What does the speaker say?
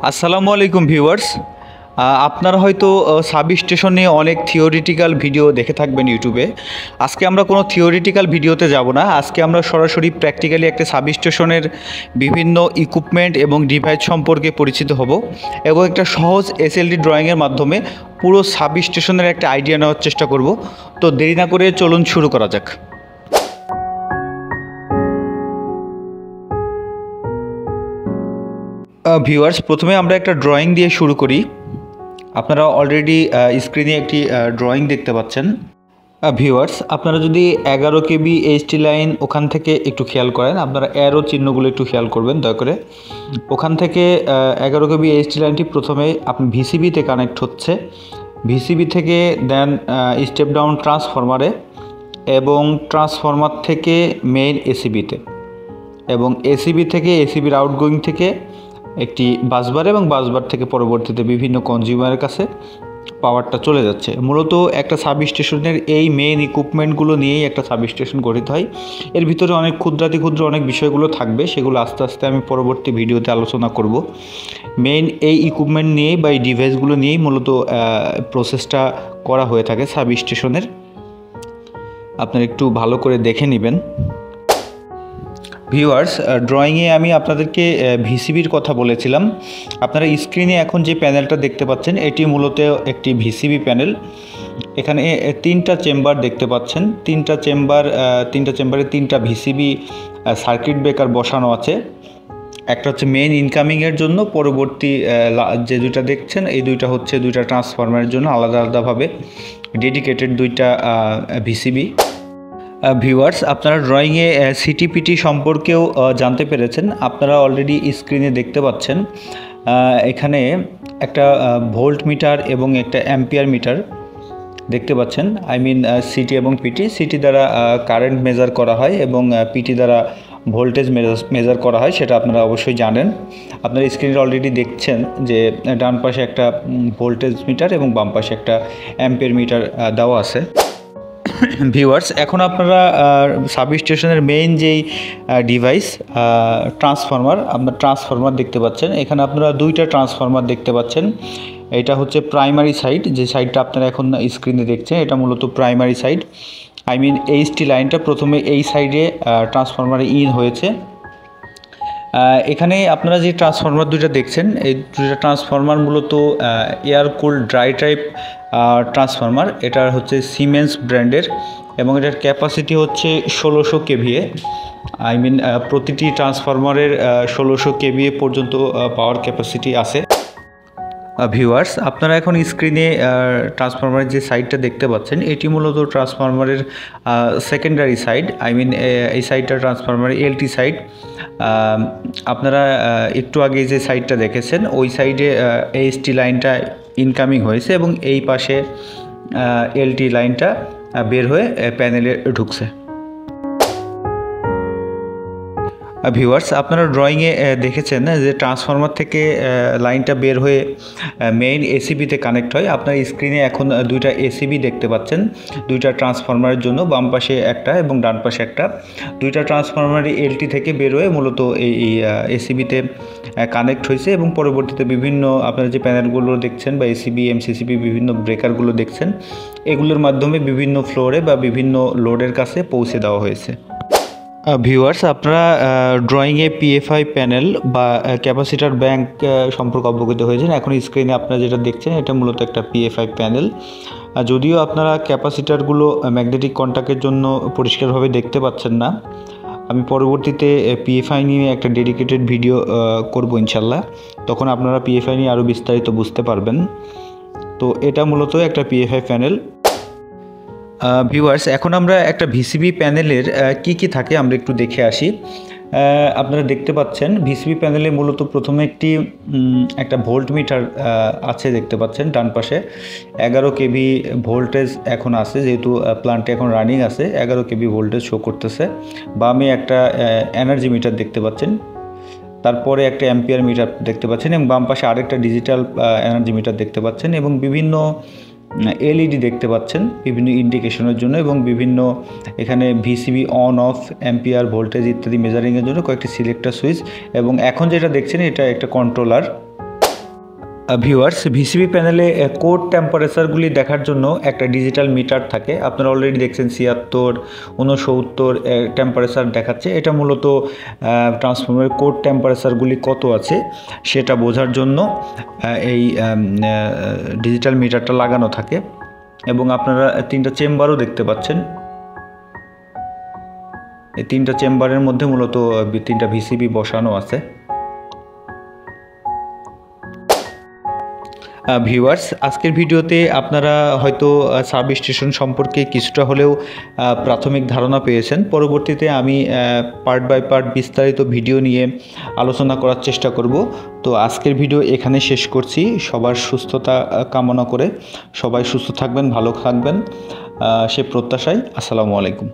আসসালামু আলাইকুম ভিউয়ার্স। আপনারা হয়তো সাবস্টেশন নিয়ে অনেক থিওরিটিক্যাল ভিডিও দেখে থাকবেন ইউটিউবে। আজকে আমরা কোনো থিওরিটিক্যাল ভিডিওতে যাব না। আজকে আমরা সরাসরি প্র্যাকটিক্যালি একটা সাবস্টেশনের বিভিন্ন ইকুইপমেন্ট এবং ডিভাইস সম্পর্কে পরিচিত হব এবং একটা সহজ এসএলডি ড্রয়িংয়ের মাধ্যমে পুরো সাবস্টেশনের একটা আইডিয়া নেওয়ার চেষ্টা করব। তো দেরি না করে চলুন শুরু করা যাক। ভিউয়ার্স, প্রথমে আমরা একটা ড্রয়িং দিয়ে শুরু করি। আপনারা অলরেডি স্ক্রিনে একটি ড্রয়িং দেখতে পাচ্ছেন। ভিউয়ার্স, আপনারা যদি 11 কেবি এইচটি লাইন ওখান থেকে একটু খেয়াল করেন, আপনারা অ্যারো চিহ্নগুলো একটু খেয়াল করবেন দয়া করে। ওখান থেকে 11 কেবি এইচটি লাইনটি প্রথমে আপনি ভিসিবিতে কানেক্ট হচ্ছে, ভিসিবি থেকে দেন স্টেপ ডাউন ট্রান্সফরমারে এবং ট্রান্সফরমার থেকে মেইন এসিবিতে এবং এসিবি থেকে এসিবির আউটগোয়িং থেকে একটি বাসবার এবং বাসবার থেকে পরবর্তীতে বিভিন্ন কনজিউমারের কাছে পাওয়ারটা চলে যাচ্ছে। মূলত একটা সাবস্টেশনের এই মেইন ইকুইপমেন্টগুলো নিয়েই একটা সাবস্টেশন গঠিত হয়। এর ভিতরে অনেক ক্ষুদ্র অনেক বিষয়গুলো থাকবে, সেগুলো আস্তে আস্তে আমি পরবর্তী ভিডিওতে আলোচনা করব। মেইন এই ইকুইপমেন্ট নিয়েই বা এই ডিভাইসগুলো নিয়েই মূলত প্রসেসটা করা হয়ে থাকে সাবস্টেশনের। আপনারা একটু ভালো করে দেখে নেবেন। ভিউয়ার্স, ড্রয়িংয়ে আমি আপনাদেরকে ভিসিবির কথা বলেছিলাম। আপনারা স্ক্রিনে এখন যে প্যানেলটা দেখতে পাচ্ছেন এটি মূলত একটি ভিসিবি প্যানেল। এখানে তিনটা চেম্বার দেখতে পাচ্ছেন, তিনটা চেম্বারে তিনটা ভিসিবি সার্কিট ব্রেকার বসানো আছে। একটা হচ্ছে মেইন ইনকামিংয়ের জন্য, পরবর্তী যে দুইটা দেখছেন এই দুইটা হচ্ছে দুইটা ট্রান্সফরমারের জন্য আলাদা আলাদাভাবে ডেডিকেটেড দুইটা ভিসিবি। ভিউয়ার্স, আপনারা ড্রয়িংয়ে সিটিপিটি সম্পর্কেও জানতে পেরেছেন। আপনারা অলরেডি স্ক্রিনে দেখতে পাচ্ছেন এখানে একটা ভোল্ট মিটার এবং একটা অ্যাম্পিয়ার মিটার দেখতে পাচ্ছেন। সিটি এবং পিটি। সিটি দ্বারা কারেন্ট মেজার করা হয় এবং পিটি দ্বারা ভোল্টেজ মেজার করা হয়, সেটা আপনারা অবশ্যই জানেন। আপনারা স্ক্রিনে অলরেডি দেখছেন যে ডান পাশে একটা ভোল্টেজ মিটার এবং বাম পাশে একটা অ্যাম্পিয়ার মিটার দেওয়া আছে। ভিউয়ার্স, এখন আপনারা সাবস্টেশনের মেইন যেই ডিভাইস ট্রান্সফরমার দেখতে পাচ্ছেন। এখানে আপনারা দুইটা ট্রান্সফরমার দেখতে পাচ্ছেন। এটা হচ্ছে প্রাইমারি সাইড, যে সাইডটা আপনারা এখন স্ক্রিনে দেখছেন এটা মূলত প্রাইমারি সাইড। এইচটি লাইনটা প্রথমে এই সাইডে ট্রান্সফরমারে ইন হয়েছে। এখানে আপনারা যে ট্রান্সফরমার দুইটা দেখছেন এই দুইটা ট্রান্সফরমার মূলত air cooled dry type transformer. এটার হচ্ছে সিমেন্স ব্র্যান্ডের এবং এটার ক্যাপাসিটি হচ্ছে 1600 কেভিএ। প্রতিটি ট্রান্সফরমারের 1600 কেভিএ পর্যন্ত পাওয়ার ক্যাপাসিটি আছে। ভিউয়ার্স, আপনারা এখন স্ক্রিনে ট্রান্সফরমারের যে সাইডটা দেখতে পাচ্ছেন এটি মূলত ট্রান্সফরমারের সেকেন্ডারি সাইড। এই সাইডটা ট্রান্সফরমারের এলটি সাইড। আপনারা একটু আগে যে সাইডটা দেখেছেন ওই সাইডে এইচটি লাইনটা ইনকামিং হয়েছে এবং এই পাশে এলটি লাইনটা বের হয়ে প্যানেলে ঢুকছে। ভিউয়ার্স, আপনারা ড্রয়িংয়ে দেখেছেন যে ট্রান্সফরমার থেকে লাইনটা বের হয়ে মেইন এসিবিতে কানেক্ট হয়। আপনার স্ক্রিনে এখন দুইটা এসিবি দেখতে পাচ্ছেন, দুইটা ট্রান্সফরমারের জন্য, বাম পাশে একটা এবং ডান পাশে একটা। দুইটা ট্রান্সফরমারই এলটি থেকে বের হয়ে মূলত এই এসিবিতে কানেক্ট হয়েছে এবং পরবর্তীতে বিভিন্ন আপনারা যে প্যানেলগুলো দেখছেন বা এসিবি এমসিসিবি বিভিন্ন ব্রেকারগুলো দেখছেন এগুলোর মাধ্যমে বিভিন্ন ফ্লোরে বা বিভিন্ন লোডের কাছে পৌঁছে দেওয়া হয়েছে। ভিউয়ার্স, আপনারা ড্রয়িংয়ে পিএফআই প্যানেল বা ক্যাপাসিটার ব্যাংক সম্পর্কে অবগত হয়েছেন। এখন স্ক্রিনে আপনারা যেটা দেখছেন এটা মূলত একটা পিএফআই প্যানেল। যদিও আপনারা ক্যাপাসিটারগুলো ম্যাগনেটিক কন্ট্যাক্টের জন্য পরিষ্কারভাবে দেখতে পাচ্ছেন না, আমি পরবর্তীতে পিএফআই নিয়ে একটা ডেডিকেটেড ভিডিও করব ইনশাল্লাহ, তখন আপনারা পিএফআই নিয়ে আরও বিস্তারিত বুঝতে পারবেন। তো এটা মূলত একটা পিএফআই প্যানেল। ভিউয়ার্স, এখন আমরা একটা ভিসিবি প্যানেলের কি থাকে আমরা একটু দেখে আসি। আপনারা দেখতে পাচ্ছেন ভিসিবি প্যানেলে মূলত প্রথমে একটা ভোল্ট মিটার আছে দেখতে পাচ্ছেন ডান পাশে। 11 কেভি ভোল্টেজ এখন আছে, যেহেতু প্লান্টে এখন রানিং আছে, 11 কেভি ভোল্টেজ শো করতেছে। বামে একটা এনার্জি মিটার দেখতে পাচ্ছেন, তারপরে একটা অ্যাম্পিয়ার মিটার দেখতে পাচ্ছেন এবং বাম পাশে আরেকটা ডিজিটাল এনার্জি মিটার দেখতে পাচ্ছেন এবং বিভিন্ন এলইডি দেখতে পাচ্ছেন বিভিন্ন ইন্ডিকেশনের জন্য এবং বিভিন্ন এখানে VCB on of ampere voltage ইত্যাদি মেজারিংয়ের জন্য কয়েকটি সিলেক্টর সুইচ এবং এখন যেটা দেখছেন এটা একটা কন্ট্রোলার। ভিউয়ার্স, ভিসিবি প্যানেলে কোড টেম্পারেচারগুলি দেখার জন্য একটা ডিজিটাল মিটার থাকে। আপনারা অলরেডি দেখছেন ৭৬, ৬৯ টেম্পারেচার দেখাচ্ছে। এটা মূলত ট্রান্সফর্মারের কোড টেম্পারেচারগুলি কত আছে সেটা বোঝার জন্য এই ডিজিটাল মিটারটা লাগানো থাকে। এবং আপনারা 3টা চেম্বারও দেখতে পাচ্ছেন। এই 3টা চেম্বারের মধ্যে মূলত 3টা ভিসিবি বসানো আছে। ভিউয়ার্স, আজকের ভিডিওতে আপনারা হয়তো সাবস্টেশন সম্পর্কে কিছুটা হলেও প্রাথমিক ধারণা পেয়েছেন। পরবর্তীতে আমি পার্ট বাই পার্ট বিস্তারিত ভিডিও নিয়ে আলোচনা করার চেষ্টা করব। তো আজকের ভিডিও এখানে শেষ করছি। সবার সুস্থতা কামনা করে সবাই সুস্থ থাকবেন, ভালো থাকবেন সে প্রত্যাশায়। আসসালামু আলাইকুম।